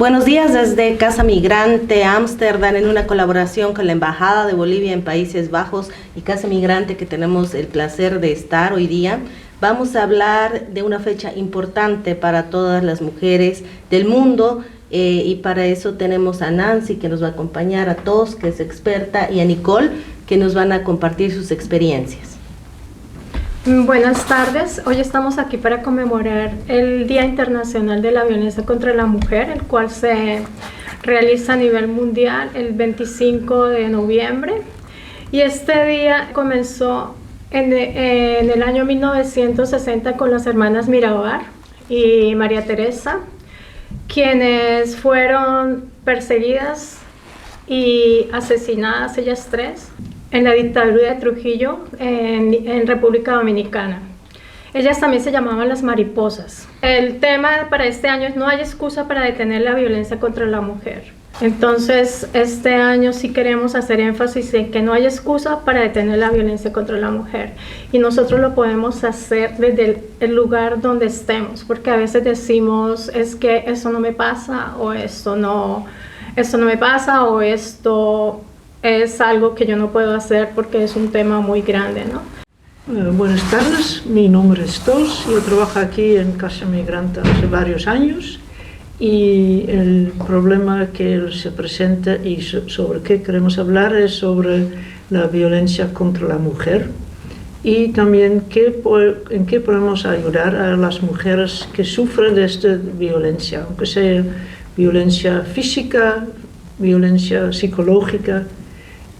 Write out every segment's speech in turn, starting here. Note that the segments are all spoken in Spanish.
Buenos días desde Casa Migrante Ámsterdam, en una colaboración con la Embajada de Bolivia en Países Bajos y Casa Migrante, que tenemos el placer de estar hoy día. Vamos a hablar de una fecha importante para todas las mujeres del mundo y para eso tenemos a Nancy, que nos va a acompañar, a Tos, que es experta, y a Nicole, que nos van a compartir sus experiencias. Buenas tardes, hoy estamos aquí para conmemorar el Día Internacional de la Violencia contra la Mujer, el cual se realiza a nivel mundial el 25 de noviembre. Y este día comenzó en el año 1960 con las hermanas Mirabal y María Teresa, quienes fueron perseguidas y asesinadas, ellas tres, en la dictadura de Trujillo, en República Dominicana. Ellas también se llamaban las mariposas. El tema para este año es: no hay excusa para detener la violencia contra la mujer. Entonces, este año sí queremos hacer énfasis en que no hay excusa para detener la violencia contra la mujer. Y nosotros lo podemos hacer desde el lugar donde estemos, porque a veces decimos, es que eso no me pasa, o esto no me pasa, o esto es algo que yo no puedo hacer porque es un tema muy grande, ¿no? Buenas tardes, mi nombre es Tos, yo trabajo aquí en Casa Migrante hace varios años y el problema que se presenta y sobre qué queremos hablar es sobre la violencia contra la mujer y también en qué podemos ayudar a las mujeres que sufren de esta violencia, aunque sea violencia física, violencia psicológica.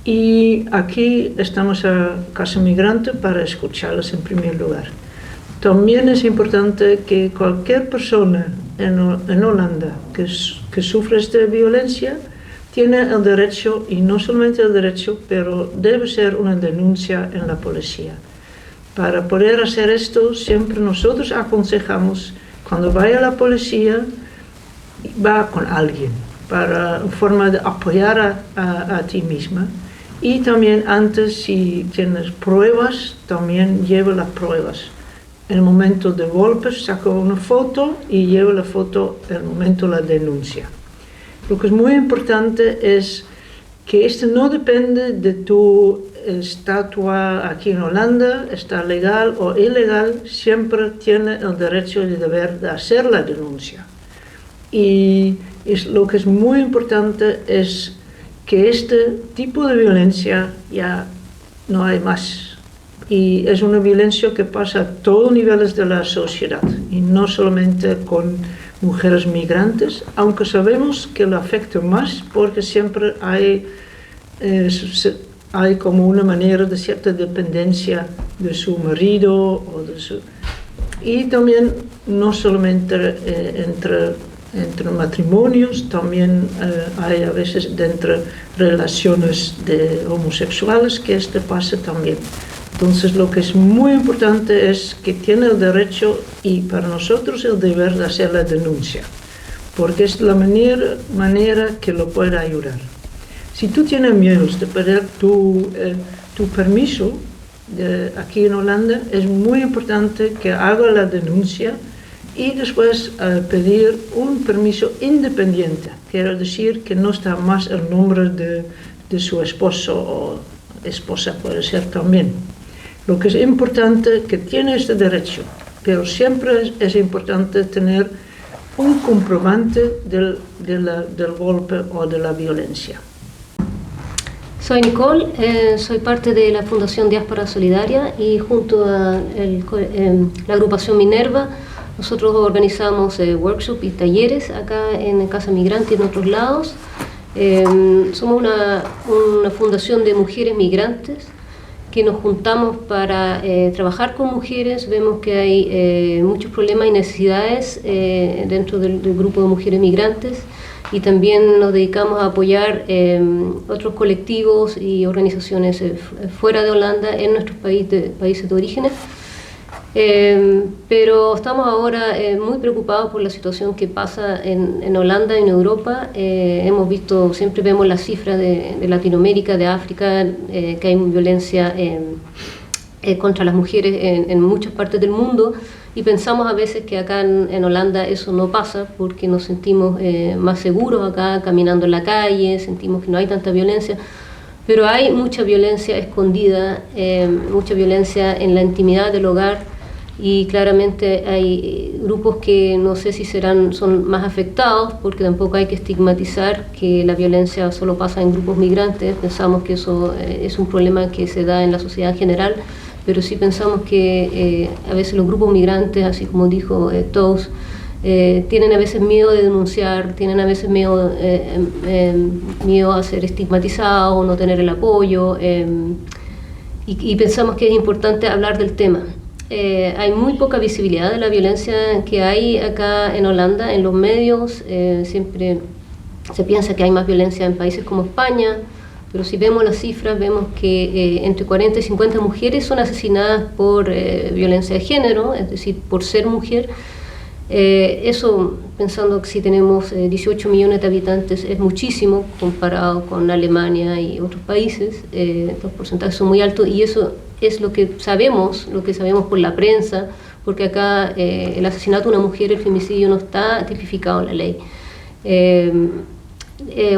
Y aquí estamos a Casa Migrante para escucharlas en primer lugar. También es importante que cualquier persona en Holanda que sufre esta violencia tiene el derecho, y no solamente el derecho, pero debe ser una denuncia en la policía. Para poder hacer esto, siempre nosotros aconsejamos, cuando vaya a la policía, va con alguien, para forma de apoyar a ti misma. Y también antes, si tienes pruebas, también lleva las pruebas. En el momento de golpes, saca una foto y lleva la foto en el momento de la denuncia. Lo que es muy importante es que esto no depende de tu estatua aquí en Holanda, está legal o ilegal, siempre tiene el derecho y el deber de hacer la denuncia. Y lo que es muy importante es que este tipo de violencia ya no hay más. Y es una violencia que pasa a todos los niveles de la sociedad, y no solamente con mujeres migrantes, aunque sabemos que lo afecta más porque siempre hay como una manera de cierta dependencia de su marido o de su... Y también no solamente entre matrimonios, también hay a veces entre relaciones de homosexuales que esto pasa también. Entonces lo que es muy importante es que tiene el derecho y para nosotros el deber de hacer la denuncia, porque es la manera que lo puede ayudar. Si tú tienes miedo de perder tu permiso aquí en Holanda, es muy importante que haga la denuncia y después pedir un permiso independiente, quiere decir que no está más el nombre de su esposo o esposa, puede ser también. Lo que es importante que tiene este derecho, pero siempre es importante tener un comprobante del golpe o de la violencia. Soy Nicole, soy parte de la Fundación Diáspora Solidaria y junto a la agrupación Minerva nosotros organizamos workshops y talleres acá en Casa Migrante y en otros lados. Somos una fundación de mujeres migrantes que nos juntamos para trabajar con mujeres. Vemos que hay muchos problemas y necesidades dentro del grupo de mujeres migrantes, y también nos dedicamos a apoyar otros colectivos y organizaciones fuera de Holanda en nuestros países de orígenes. Pero estamos ahora muy preocupados por la situación que pasa en Holanda y en Europa. Hemos visto, siempre vemos las cifras de Latinoamérica, de África, que hay violencia contra las mujeres en muchas partes del mundo, y pensamos a veces que acá en Holanda eso no pasa porque nos sentimos más seguros acá caminando en la calle, sentimos que no hay tanta violencia, pero hay mucha violencia escondida, mucha violencia en la intimidad del hogar, y claramente hay grupos que no sé si son más afectados, porque tampoco hay que estigmatizar que la violencia solo pasa en grupos migrantes. Pensamos que eso es un problema que se da en la sociedad en general, pero sí pensamos que a veces los grupos migrantes, así como dijo Toos, tienen a veces miedo de denunciar, tienen a veces miedo a ser estigmatizados o no tener el apoyo, y pensamos que es importante hablar del tema. Hay muy poca visibilidad de la violencia que hay acá en Holanda en los medios. Siempre se piensa que hay más violencia en países como España, pero si vemos las cifras vemos que entre 40 y 50 mujeres son asesinadas por violencia de género, es decir, por ser mujer. Eso, pensando que si tenemos 18 millones de habitantes, es muchísimo comparado con Alemania y otros países. Los porcentajes son muy altos, y eso es lo que sabemos por la prensa, porque acá el asesinato de una mujer, el femicidio, no está tipificado en la ley.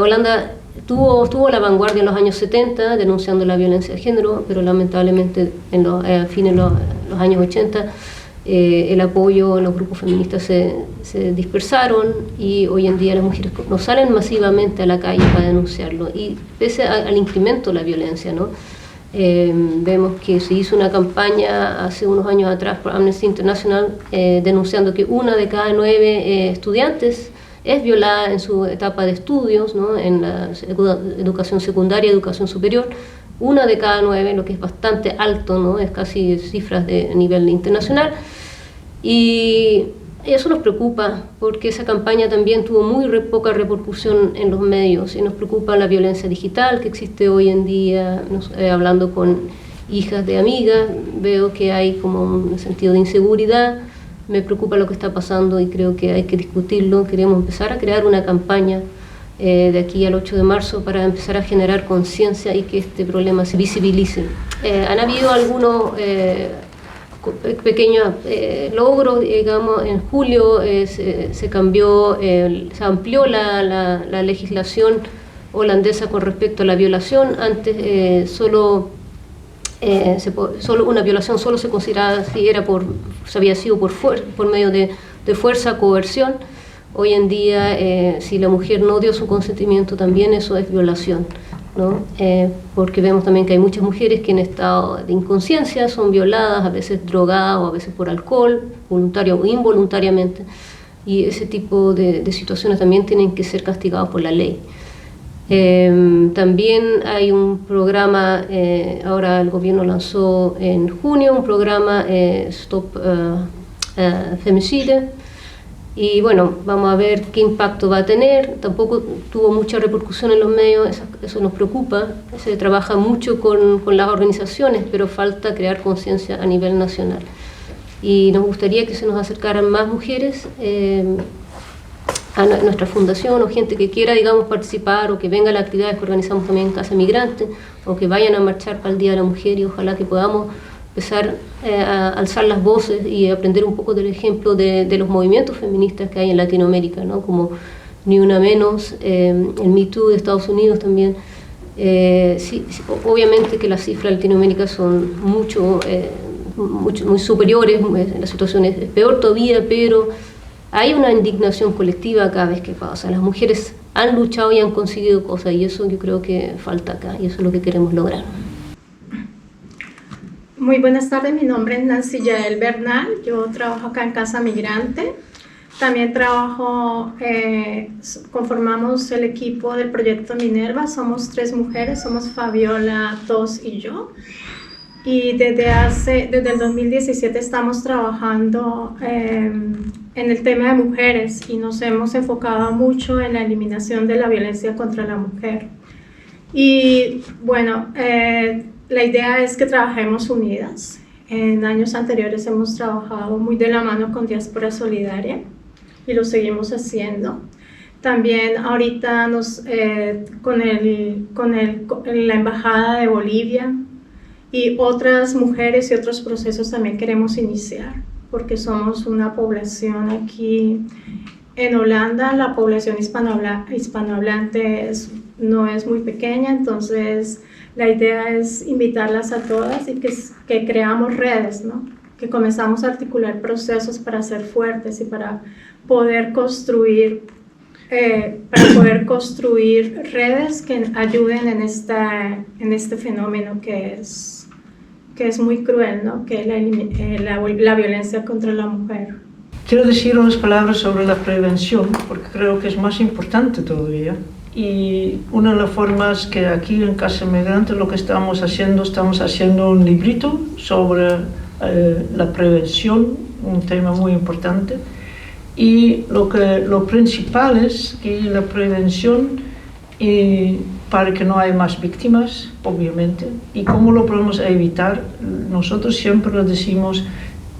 Holanda tuvo la vanguardia en los años 70 denunciando la violencia de género, pero lamentablemente a fines de los años 80 el apoyo en los grupos feministas se dispersaron, y hoy en día las mujeres no salen masivamente a la calle para denunciarlo, y pese al incremento de la violencia, ¿no? Vemos que se hizo una campaña hace unos años atrás por Amnesty International denunciando que 1 de cada 9 estudiantes es violada en su etapa de estudios, ¿no? En la educación secundaria, educación superior. 1 de cada 9, lo que es bastante alto, ¿no? Es casi cifras de nivel internacional, y eso nos preocupa porque esa campaña también tuvo muy poca repercusión en los medios, y nos preocupa la violencia digital que existe hoy en día. Hablando con hijas de amigas, veo que hay como un sentido de inseguridad. Me preocupa lo que está pasando y creo que hay que discutirlo. Queremos empezar a crear una campaña de aquí al 8 de marzo para empezar a generar conciencia y que este problema se visibilice. Han habido algunos pequeños logros, digamos. En julio se amplió la legislación holandesa con respecto a la violación. Antes solo una violación solo se consideraba si había sido por medio de fuerza, coerción. Hoy en día, si la mujer no dio su consentimiento, también eso es violación, ¿no? Porque vemos también que hay muchas mujeres que en estado de inconsciencia son violadas, a veces drogadas o a veces por alcohol, voluntario o involuntariamente, y ese tipo de situaciones también tienen que ser castigadas por la ley. También hay un programa, ahora el gobierno lanzó en junio un programa Stop Femicide, y bueno, vamos a ver qué impacto va a tener. Tampoco tuvo mucha repercusión en los medios, eso nos preocupa. Se trabaja mucho con las organizaciones, pero falta crear conciencia a nivel nacional, y nos gustaría que se nos acercaran más mujeres a nuestra fundación, o gente que quiera, digamos, participar, o que venga a las actividades que organizamos también en Casa Migrante, o que vayan a marchar para el Día de la Mujer, y ojalá que podamos empezar a alzar las voces y aprender un poco del ejemplo de los movimientos feministas que hay en Latinoamérica, ¿no? Como Ni Una Menos, el Me Too de Estados Unidos también. Sí, obviamente que las cifras de Latinoamérica son muy superiores, la situación es peor todavía, pero hay una indignación colectiva cada vez que pasa. Las mujeres han luchado y han conseguido cosas, y eso yo creo que falta acá, y eso es lo que queremos lograr. Muy buenas tardes, mi nombre es Nancy Yael Bernal, yo trabajo acá en Casa Migrante. También conformamos el equipo del proyecto Minerva, somos 3 mujeres, somos Fabiola, Toos y yo. Y desde el 2017 estamos trabajando en el tema de mujeres, y nos hemos enfocado mucho en la eliminación de la violencia contra la mujer. Y bueno, la idea es que trabajemos unidas. En años anteriores hemos trabajado muy de la mano con Diáspora Solidaria y lo seguimos haciendo. También ahorita con la Embajada de Bolivia y otras mujeres y otros procesos también queremos iniciar, porque somos una población aquí en Holanda, la población hispanohablante no es muy pequeña, entonces la idea es invitarlas a todas y que creamos redes, ¿no? Que comenzamos a articular procesos para ser fuertes y para poder construir redes que ayuden en este fenómeno que es muy cruel, ¿no? Que es la violencia contra la mujer. Quiero decir unas palabras sobre la prevención, porque creo que es más importante todavía. Y una de las formas que aquí en Casa Migrante lo que estamos haciendo un librito sobre la prevención, un tema muy importante. Y lo principal es que la prevención, para que no haya más víctimas, obviamente, y cómo lo podemos evitar. Nosotros siempre lo decimos,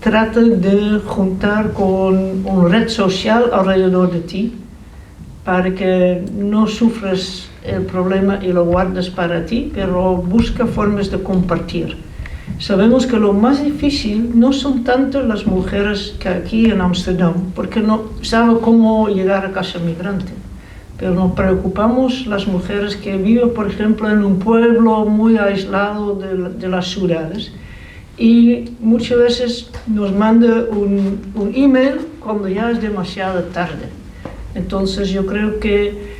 trata de juntar con una red social alrededor de ti, para que no sufras el problema y lo guardes para ti, pero busca formas de compartir. Sabemos que lo más difícil no son tanto las mujeres que aquí en Ámsterdam, porque no saben cómo llegar a Casa Migrante, pero nos preocupamos las mujeres que viven, por ejemplo, en un pueblo muy aislado de las ciudades, y muchas veces nos manda un email cuando ya es demasiado tarde. Entonces yo creo que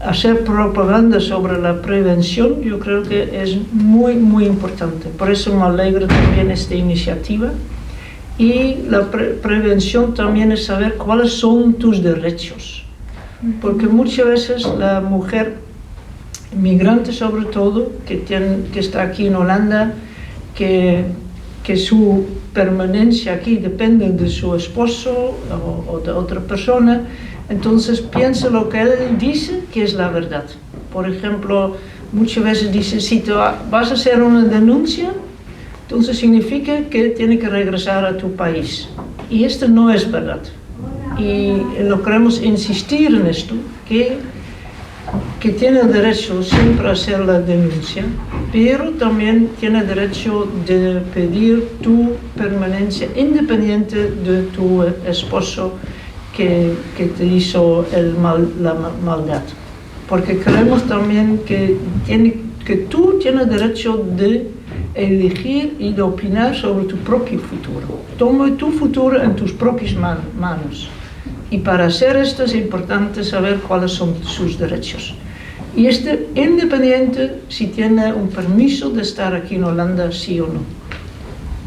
hacer propaganda sobre la prevención, yo creo que es muy, muy importante. Por eso me alegra también esta iniciativa. Y la prevención también es saber cuáles son tus derechos. Porque muchas veces la mujer migrante, sobre todo, que está aquí en Holanda, que su permanencia aquí depende de su esposo o de otra persona, entonces piensa lo que él dice que es la verdad. Por ejemplo, muchas veces dice, si tú vas a hacer una denuncia, entonces significa que tiene que regresar a tu país. Y esto no es verdad. Y no queremos insistir en esto, que tiene derecho siempre a hacer la denuncia, pero también tiene derecho de pedir tu permanencia independiente de tu esposo que te hizo la maldad. Porque creemos también que tú tienes derecho de elegir y de opinar sobre tu propio futuro. Toma tu futuro en tus propias manos. Y para hacer esto es importante saber cuáles son sus derechos. Y independiente si tiene un permiso de estar aquí en Holanda, sí o no.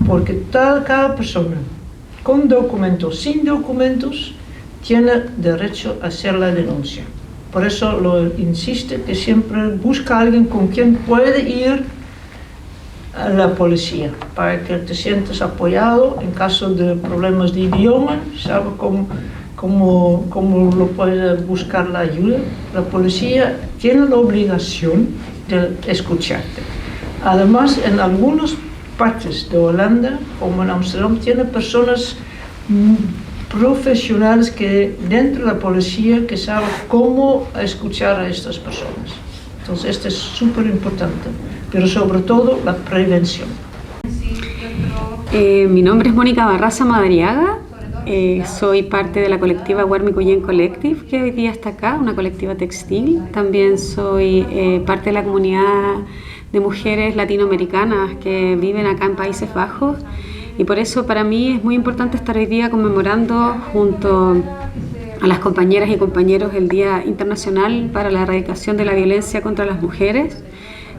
Porque cada persona, con documentos, sin documentos, tiene derecho a hacer la denuncia. Por eso lo insiste que siempre busca a alguien con quien puede ir a la policía, para que te sientas apoyado en caso de problemas de idioma, sabe cómo lo puede buscar la ayuda. La policía tiene la obligación de escucharte. Además, en algunas partes de Holanda, como en Ámsterdam, tiene personas profesionales que dentro de la policía que saben cómo escuchar a estas personas. Entonces, esto es súper importante, pero sobre todo la prevención. Mi nombre es Mónica Barraza Madariaga. Soy parte de la colectiva Warmicuyen Collective, que hoy día está acá, una colectiva textil. También soy parte de la comunidad de mujeres latinoamericanas que viven acá en Países Bajos, y por eso para mí es muy importante estar hoy día conmemorando junto a las compañeras y compañeros el Día Internacional para la Erradicación de la Violencia contra las Mujeres,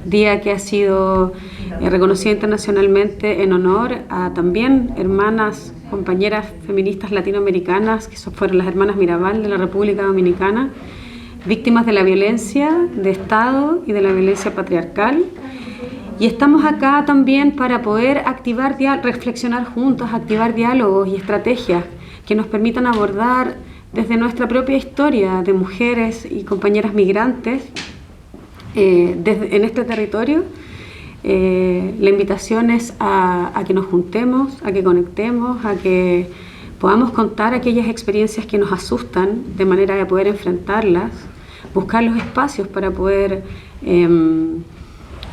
día que ha sido reconocido internacionalmente en honor a también hermanas, compañeras feministas latinoamericanas, que fueron las hermanas Mirabal de la República Dominicana, víctimas de la violencia de Estado y de la violencia patriarcal. Y estamos acá también para poder reflexionar juntos, activar diálogos y estrategias que nos permitan abordar desde nuestra propia historia de mujeres y compañeras migrantes en este territorio. La invitación es a que nos juntemos, a que conectemos, a que podamos contar aquellas experiencias que nos asustan de manera de poder enfrentarlas, buscar los espacios para poder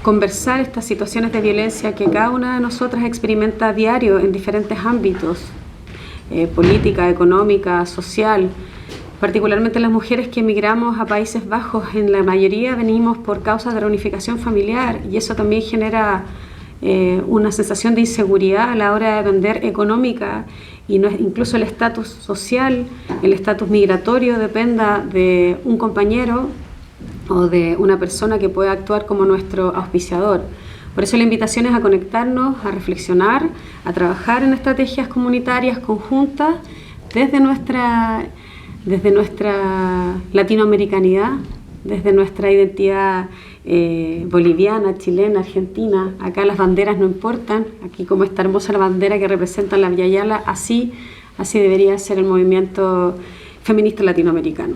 conversar estas situaciones de violencia que cada una de nosotras experimenta a diario en diferentes ámbitos, política, económica, social. Particularmente las mujeres que emigramos a Países Bajos, en la mayoría venimos por causas de reunificación familiar, y eso también genera una sensación de inseguridad a la hora de depender económica, y incluso el estatus social, el estatus migratorio dependa de un compañero o de una persona que pueda actuar como nuestro auspiciador. Por eso la invitación es a conectarnos, a reflexionar, a trabajar en estrategias comunitarias conjuntas desde nuestra latinoamericanidad, desde nuestra identidad boliviana, chilena, argentina. Acá las banderas no importan, aquí como esta hermosa bandera que representa la Villa Yala, así debería ser el movimiento feminista latinoamericano.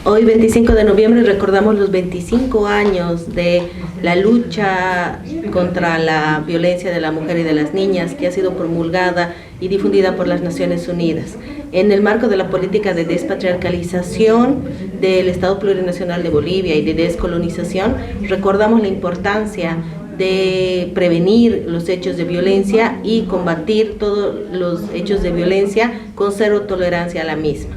Hoy, 25 de noviembre, recordamos los 25 años de la lucha contra la violencia de la mujer y de las niñas, que ha sido promulgada y difundida por las Naciones Unidas. En el marco de la política de despatriarcalización del Estado Plurinacional de Bolivia y de descolonización, recordamos la importancia de prevenir los hechos de violencia y combatir todos los hechos de violencia con cero tolerancia a la misma.